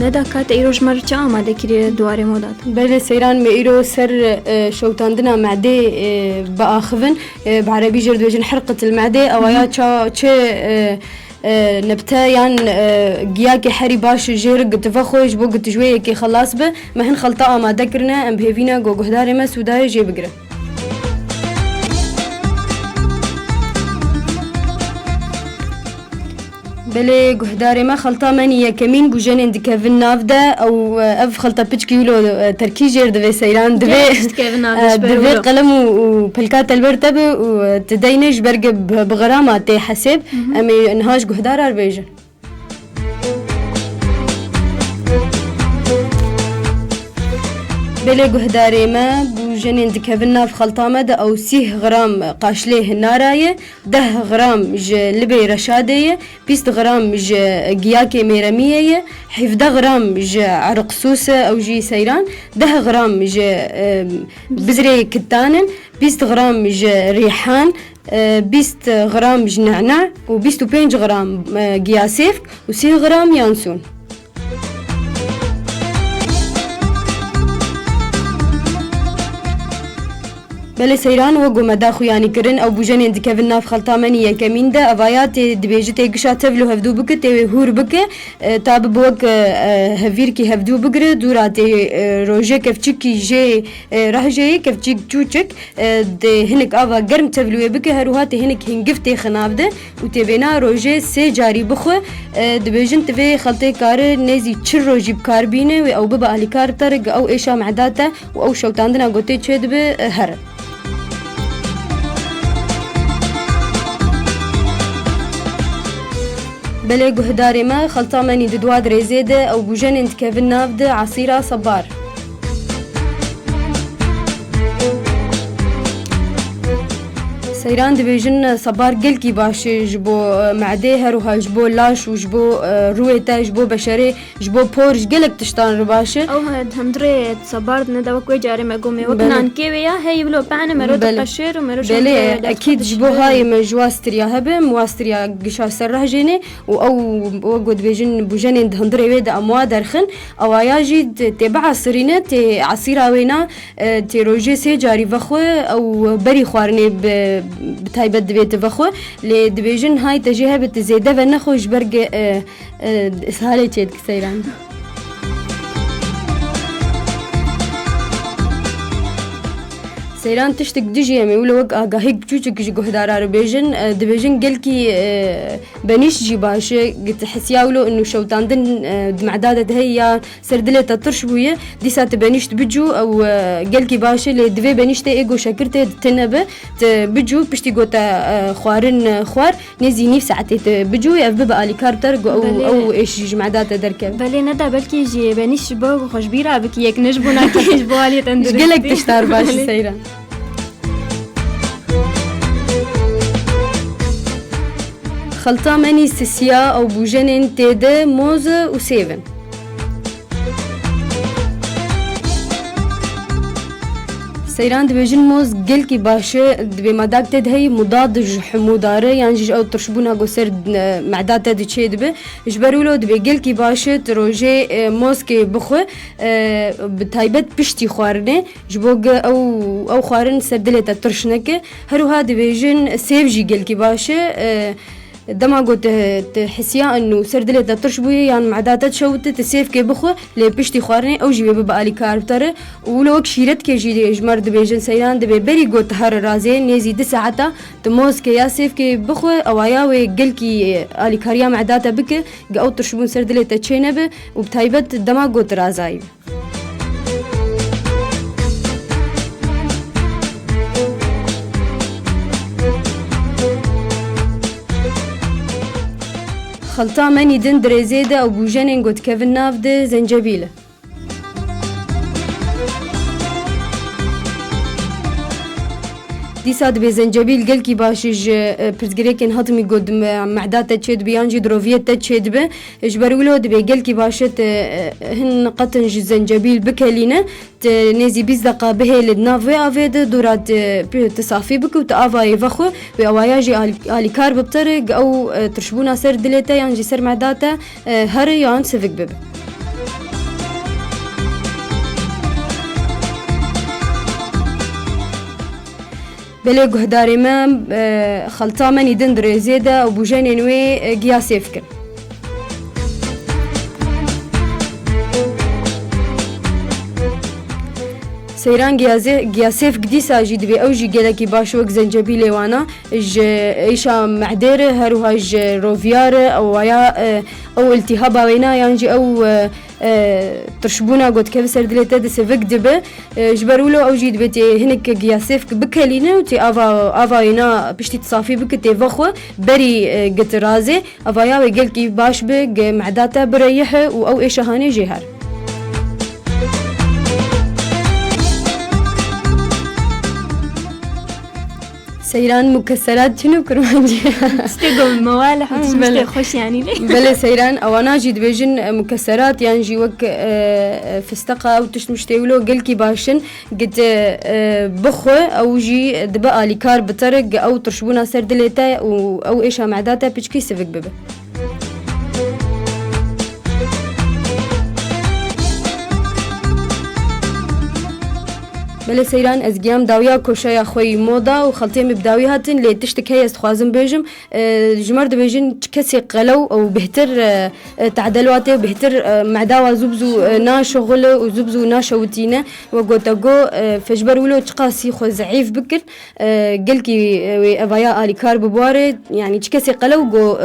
ندا کات ایروج مرچ آماده کری دواره مودات. بله سیران می ایرو سر شوتاندنا معده بآخذن بعربي جرد وجن حرقة المعدة أو يا چه نبتايان جياكي حري باش جيرق تفخوش بوق تجويه كي خلاص به ما هن خلطة ما ذكرنا ام بهفينا جو جهداري ما سوداي جي بقرا بله جهداري ما خلطة مني كمين بوجن عندك في النافدة أو أف خلطة بتشكيلو تركي جرد في سيران دبي قلم وبلكات البرتب وتدينش برقب بغرامة تحسب أمي نهاش جهدار أربيجن بله جهداري ما بوجن عندك في الناف خلطة مد أو 6 غرام قاشليه الناراية 10 غرام ج لبي رشادية 20 غرام ج جياكي ميرمية 11 غرام ج عرق سوسة أو جي سيران 10 غرام ج بزري كتانن 20 غرام ج ريحان 20 غرام ج نعناع و 25 غرام جياسيف و 6 غرام يانسون بله سيران وقو مداخو يعني كرن او بوجن عندك في الناف خلطة منية كمين ده افايات دبيجتي قشا تفلو هفدو بك تي هور بك تاب بوك هفير كي هفدو بقر دوراتي روجي كفتشكي جي رهجي كفتشك تشوچك ده هنك افا قرم تفلو بك هروهاتي هنك هنقفتي خناب ده وتبينا روجي سي جاري بخو دبيجن تفي خلطي كار نيزي چر روجي بكار بينه او ببا اهلي كار ترق او ايشا معداتا او شوتاندنا قوتي چه دبي هر بله جهداري ما خلطة مني ددواد ريزيدة أو بوجن انت كيفن نافدة عصيرة صبار سيران دبيجن صبار قلكي باش جبو معديها روها جبو لاش وجبو رويتا جبو بشري جبو بورج قلك تشتان رباشة أو همدري صبار ندا وكوي جاري مقومي وكنان كيويا هاي بلو بعنا مرو تقشير ومرو بلي أكيد جبو هاي مجواستريا هبه مواستريا قشا سره جيني أو وقود بيجن بوجن هندري ويدا أموا درخن أو ياجي تبع سرينة تي عصيرة وينا تي روجي سي جاري فخو أو بري خوارني بتايبت دبيت بخو لدبيجن هاي تجيها بتزيده فنخوش برق اسهالي تشيد كسيران سيران تشتك دجي امي ولا وق اغاهيك جوجك جهدار بيجن دبيجن قلكي بنيش جي باش قلت حسياولو انه شوطاندن معداده هي سردله تطرشبويه دي سات بنيش بجو او قلكي باش اللي دبي بنيش ايغو شكرته تنبه بجو بشتي غوتا خوارن خوار نزي نيف ساعتي بجو يبقى الي كارتر او ايش معداته دركب بلي ندا بلكي جي بنيش بو خوشبيره بك يك نجبونا كيش بوالي تندر قلك تشتار باش سيران خلطة مني سيسيا أو بوجنين تيدا موز وسيفن سيران دبيجن موز قلكي باشا دبي مداك تد هي مضاد حموداره يعني جيج او ترشبونا قصر معدات تد چه دبي جبرولو دبي قلكي باشا تروجي موز كي بخو بتايبت بشتي خوارنه جبوغ او خوارن سردلت ترشنك هروها دبيجن سيف جي قلكي باشا دما قلت تحسيا انه سردلة ترشبوي يعني معدات تشوت تسيف كي بخو لبشتي خوارني او جيبي ببالي كارتر ولو شيرت كي جي جمر دبيجن سيران دبي بري قلت هر رازي نيزي 9 ساعه تموز كي ياسيف كي بخو او ياوي قلكي الي كاريا معدات بك او ترشبون سردلة تشينب وبتايبت دما قلت رازاي خلطة مني دندري زيدة أو بوجنين قد كيفن نافدة زنجبيلة دي ساد بزنجبيل قلكي باشج برزقريكن هضمي قد معدات تشد بيانجي دروفيت تشد به اجبرولو دبي قلكي باشت هن قطنج الزنجبيل بكلينا نيزي 20 دقيقة به لدنافي افيد دورات تصافي بك وتافا يفخو واواياجي الي كارب بطرق او ترشبونا سر دليتا يانجي سر معداتا هري يان سفك بب بله گهداری ما خلطا من يدن درزيدا وبوجاني نوي قياسي فكر سيران قياسيف قدي ساجي دبي أو جي جلكي باش وك زنجبيل وانا ج إيشا معدير هروها ج روفيار أو ويا أو التهابا وينا يانجي أو ترشبونا قد كيف سردلتا دسفك دبي جبرولو أو جي دبي هنك قياسيف بكلينا وتي أفا وينا بشتي تصافي بك تفخو بري قترازي أفا يا وجلكي باش بق معداتا بريح أو إيشا هاني جهر سيران مكسرات شنو كرمانجي تستيقوا بموالح وتشمشتي خوش يعني ليه بلا سيران أوانا جيد بيجن مكسرات يعني جي وك فستقة أو تشمشتي ولو قلكي باشن قد بخوة أو جي دبقى لكار بطرق أو ترشبونا سردلتا أو إيشا معداتا بيشكي سفك ببه بله سيران از گیام داویا کوشای خوی مودا و خلطیم بداوی هاتن لی تشتکی است خوازم بیجم جمرد بیجن کسی قلو او بهتر تعدلواته بهتر معداوا زبزو نا شغل و زبزو نا شوتینه و گوتاگو فجبر ولو تقاسي خو ضعيف بكر قلكي افايا الي كار ببواره يعني كسي قلو جو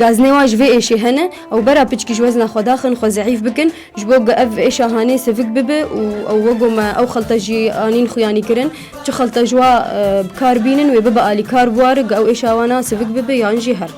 غازنواج في ايش هنا او برا بيتشكي جوزنا خو داخل خو ضعيف بكن جبو اف ايش هاني سفك ببه او وجو ما او خلطه آنين خياني كرن تخلط جوا بكار بينن وببقى لي كار بوارق أو إيش وانا سفك ببي يانجي هر